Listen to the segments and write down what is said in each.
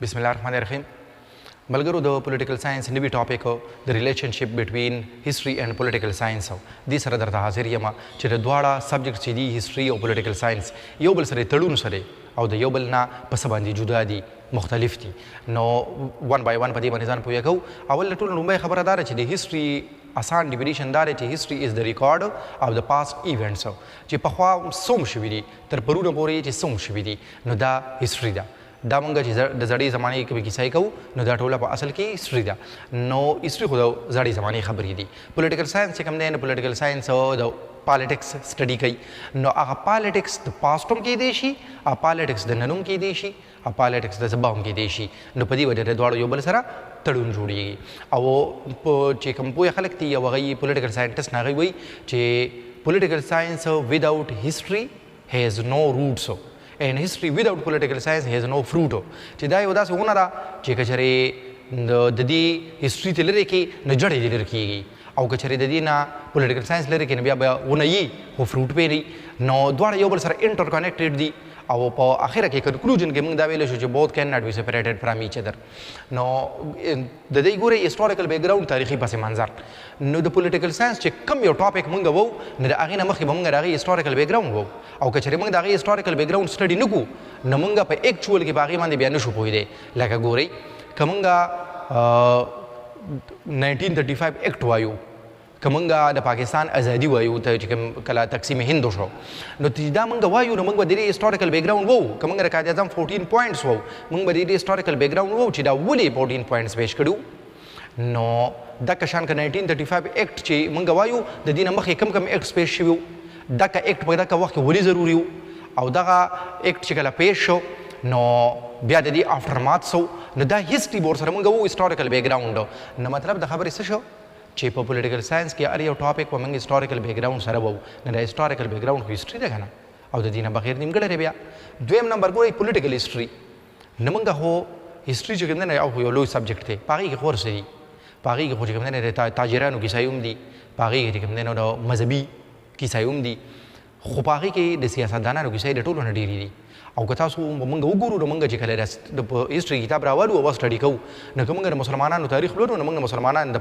بسم الله الرحمن الرحیم ملګرو د پولیټیکل ساينس نوی ټاپک د ریلیشنشپ بټوین هیستوري اینڈ پولیټیکل ساينس دې سره درته حاضر یم چې د دواړه سبجیکټ چې دي هیستوري او پولیټیکل ساينس یو بل سره تړون سره او د یو بل نه په څه باندې جدا دي مختلف دي نو ون بای ون په دې باندې ځان پوهه کوو اول ټول لومړی خبره دا چې د هیستوري آسان ډیفینیشن دا چې هیستوري از د ریکارډ او د پاست ایونټس چې پخوا څوم شوي دي تر پرونه پورې چې څوم شوي دي نو دا هیستوري ده دا مونږ چې د زړې زمانې کې کیسې کوو نو دا ټوله په اصل کې هیستوري ده نو هیستوري خو د زړې زمانې خبرې دي پولیټیکل ساينس چې کوم دی نو پولیټیکل ساينس او د پالیټکس سټډي کوي نو هغه پالیټکس د پاست هم کېدی شي او پالیټکس د نن هم کېدی شي او پالیټکس د سبا هم کېدی شي نو په دې وجه د دواړو یو بل سره تړون جوړېږي او چې کوم پوهه خلک دي او هغه پولیټیکل ساینټسټ هغوی وایي چې پولیټیکل ساينس without history has no roots and history without political science has no fruit چې دا یو داسې ونه ده چې که چېرې د دې هیسټري ته لرې کړي نو جړې دې لرې کېږي او که چېرې د دې نه پولیټیکل ساينس لرې کړي نو بیا به ونه یي خو فروټ پې نه نو دواړه یو بل سره انټر کنیکټډ دي او په اخره کې کنکلوژن کې موږ دا ویلی شو چې بوت کین ناټ بي سپریټډ فرام ایچ ادر نو د دې ګورئ هسټوریکل بیک ګراؤنډ تاریخي پس منظر نو د پولیټیکل ساينس چې کم یو ټاپک موږ وو نو د هغې نه مخکې به موږ د هغې هسټوریکل بیک ګراؤنډ وو او که چېرې موږ د هغې هسټوریکل بیک ګراؤنډ سټډي نه کړو نو موږ په ایکچوال کې په هغې باندې بیا نه شو پوهېدی لکه ګورئ که موږ 1935 ایکټ وایو که موږ د پاکستان ازادي وایو ته چې کله تقسیم هند شو نو چې دا موږ وایو نو موږ به د دې هسټوریکل بیک ګراؤنډ وو که موږ د قائد اعظم 14 پوینټس وو موږ به د دې هسټوریکل بیک ګراؤنډ وو چې دا ولې 14 پوینټس پیش کړو نو دغه شان که 1935 ایکټ چې موږ وایو د دې نه مخکې کم کم ایکټس پیش شوي وو دغه ایکټ په دغه وخت کې ولې ضروري وو او دغه ایکټ چې کله پیش شو نو بیا د دې افټرمات سو نو دا هیسټري به ورسره موږ وو هسټوریکل بیک ګراؤنډ نو مطلب د خبرې څه شو چې په پولیټیکل ساينس کې هر یو ټاپک په موږ هسټوریکل بیک ګراؤنډ سره وو نو د هسټوریکل بیک ګراؤنډ خو هسټري ده که نه او د دې نه بغیر نیمګړی بیا دویم نمبر ګورئ پولیټیکل هسټري نو موږ خو هسټري چې کوم دی او یو لوی سبجیکټ دی په هغې کې خو څه دي په هغې کې خو چې کوم دی د تاجرانو کیسې هم دي په هغې کې چې کوم دی نو د مذهبي کیسې هم دي خو په هغې کې د سیاستدانانو کیسې د ټولو نه ډېرې دي او که تاسو موږ وګورو نو موږ چې کله د هسټري کتاب راوړو او سټډي کوو نو که موږ د مسلمانانو تاریخ لولو نو موږ مسلمانان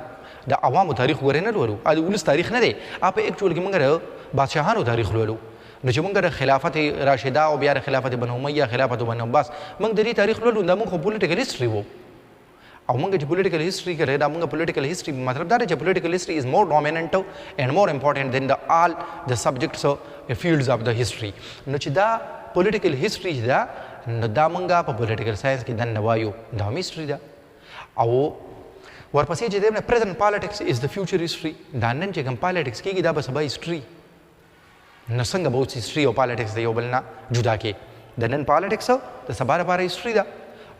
د عوامو تاریخ ګورې نه لولو د ولس تاریخ نه دی په ایکچوال کې موږ د بادشاهانو تاریخ لولو نو چې موږ د خلافت راشده او بیا د خلافت بنو امیه خلافت بنو عباس موږ د دې تاریخ لولو دا موږ خو پولیټیکل هسټري وو او موږ چې پولیټیکل هسټري کوي دا موږ پولیټیکل هسټري مطلب دا دی چې پولیټیکل هسټري از مور ډومیننټ اینڈ مور امپورټنټ دین د آل د سبجیکټس فیلډز اف د هسټري نو چې دا پولیټیکل هسټري چې ده نو دا موږ په پولیټیکل ساينس کې دننه وایو دا هم هسټري ده او ورپسې چې دی پریزنټ پالیټکس از د فیوچر هسټري دا نن چې کوم پالیټکس کېږي دا به سبا هسټري نو څنګه به اوس هسټري او پالیټکس د یو بل نه جدا کې د نن پالیټکس د سبا لپاره هسټري ده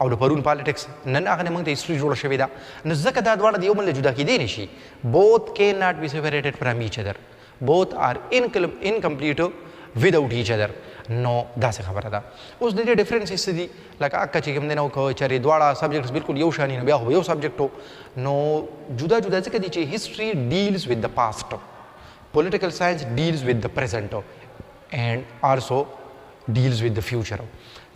او د پرون پالیټکس نن هغه نه موږ ته هسټري جوړه شوې ده نو ځکه دا دواړه د یو بل نه جدا کېدی نه شي بوت کین ناټ بي سپریټډ فرام ایچ ادر بوت آر انکمپلیټ without each other نو داسې خبره ده اوس د دې ډفرنسز څه دي لکه اکه چې کوم دی نو که چېرې دواړه سبجیکټس بالکل یو شان نو بیا خو یو سبجیکټ و نو جدا جدا ځکه دي چې هسټري ډیلز وذ د پاست پولیټیکل ساينس ډیلز وذ د پریزنټ اینڈ آلسو ډیلز وذ د فیوچر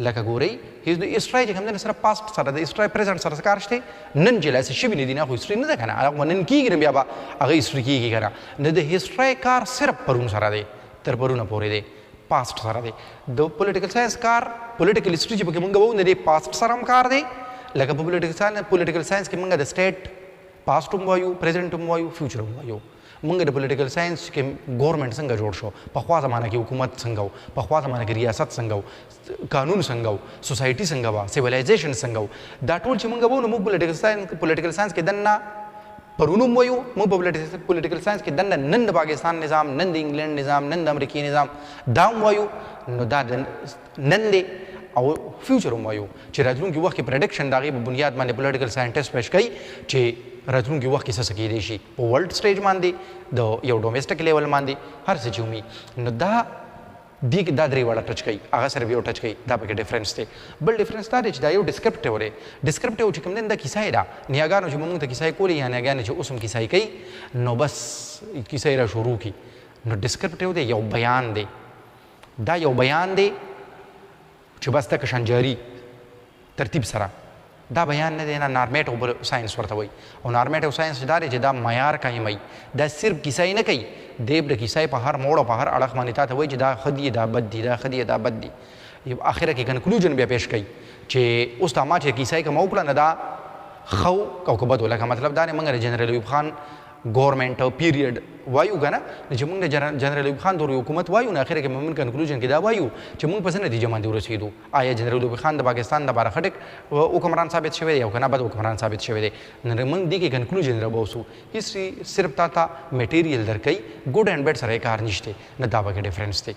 لکه ګورئ هسټري چې کوم دی سره پاست سره د هسټري پریزنټ سره کار شته نن چې لاسې شوي نه دي نه خو هسټري نه ده که نه هغه نن کېږي نه بیا به هغه هسټري کېږي که نه نو د هسټري کار صرف پرون سره دی تر پرونه پورې دی پاست سره دی د پولیټیکل ساينس کار پولیټیکل هسټري چې پکې موږ وو نه دی پاست سره هم کار دی لکه په پولیټیکل ساينس کې موږ د سټیټ پاست هم وایو پریزنټ هم وایو فیوچر هم وایو موږ د پولیټیکل ساينس کې ګورنمنټ څنګه جوړ شو پخوا زمانه کې حکومت څنګه و پخوا زمانه کې ریاست څنګه و قانون څنګه و سوسایټي څنګه وه سیویلایزیشن څنګه و دا ټول چې موږ وو نو موږ پولیټیکل ساينس کې دننه پرونو وایو موږ په پولیټیکل ساينس کې دننه نن د پاکستان نظام نن د انګلینډ نظام نن د امریکې نظام دا هم وایو نو دا نن دی او فیوچر هم وایو چې راتلونکي وخت کې پریډکشن د هغې په بنیاد باندې پولیټیکل ساینټسټ پیش کوي چې راتلونکي وخت کې څه کېدی شي په ورلډ سټیج باندې د یو ډومیسټک لیول باندې هر څه چې ومي نو دا دې کې دا درې واړه ټچ کوي هغه سره یو ټچ کوي دا پکې ډفرنس دی بل ډفرنس دا دی چې دا یو ډسکرپټیو دی ډسکرپټیو چې کوم دی دا کیسه یې ده نیاګانو چې موږ ته کیسه کولې یا نیاګانې چې اوس هم کیسه کوي نو بس کیسه یې را شروع کړي نو ډسکرپټیو دی یو بیان دی دا یو بیان دی چې بس دغه شان جاري ترتیب سره دا بیان نه دی نه نارمیټیو ساینس ورته وایي او نارمیټیو ساینس دا دی چې دا معیار قایموي دا صرف کیسه یې نه کوي دی د کیسه په هر موړ او په هر اړخ باندې تا ته وایي چې دا ښه دي دا بد دي دا ښه دي دا بد دي اخره کې کنکلوژن بیا پیش کوي چې اوس دا ما چې کیسه یې کومه وکړه نه دا ښه او که بد لکه مطلب دا دی موږ د جنرال ایوب خان ګورمنټ پیریډ وایو که نه چې موږ د جنرال ایوب خان دور حکومت وایو نه اخره کې موږ کنکلوژن کې دا وایو چې موږ په څه نتیجه باندې ورسېدو آیا جنرال ایوب خان د پاکستان دپاره ښه حکمران ثابت شوی دی او که نه بد حکمران ثابت شوی دی موږ دې کې کنکلوژن راوباسو هسټري صرف تا ته میټیریل درکوي ګوډ اینډ بیډ سره یې کار نشته نه دا پکې ډفرنس دی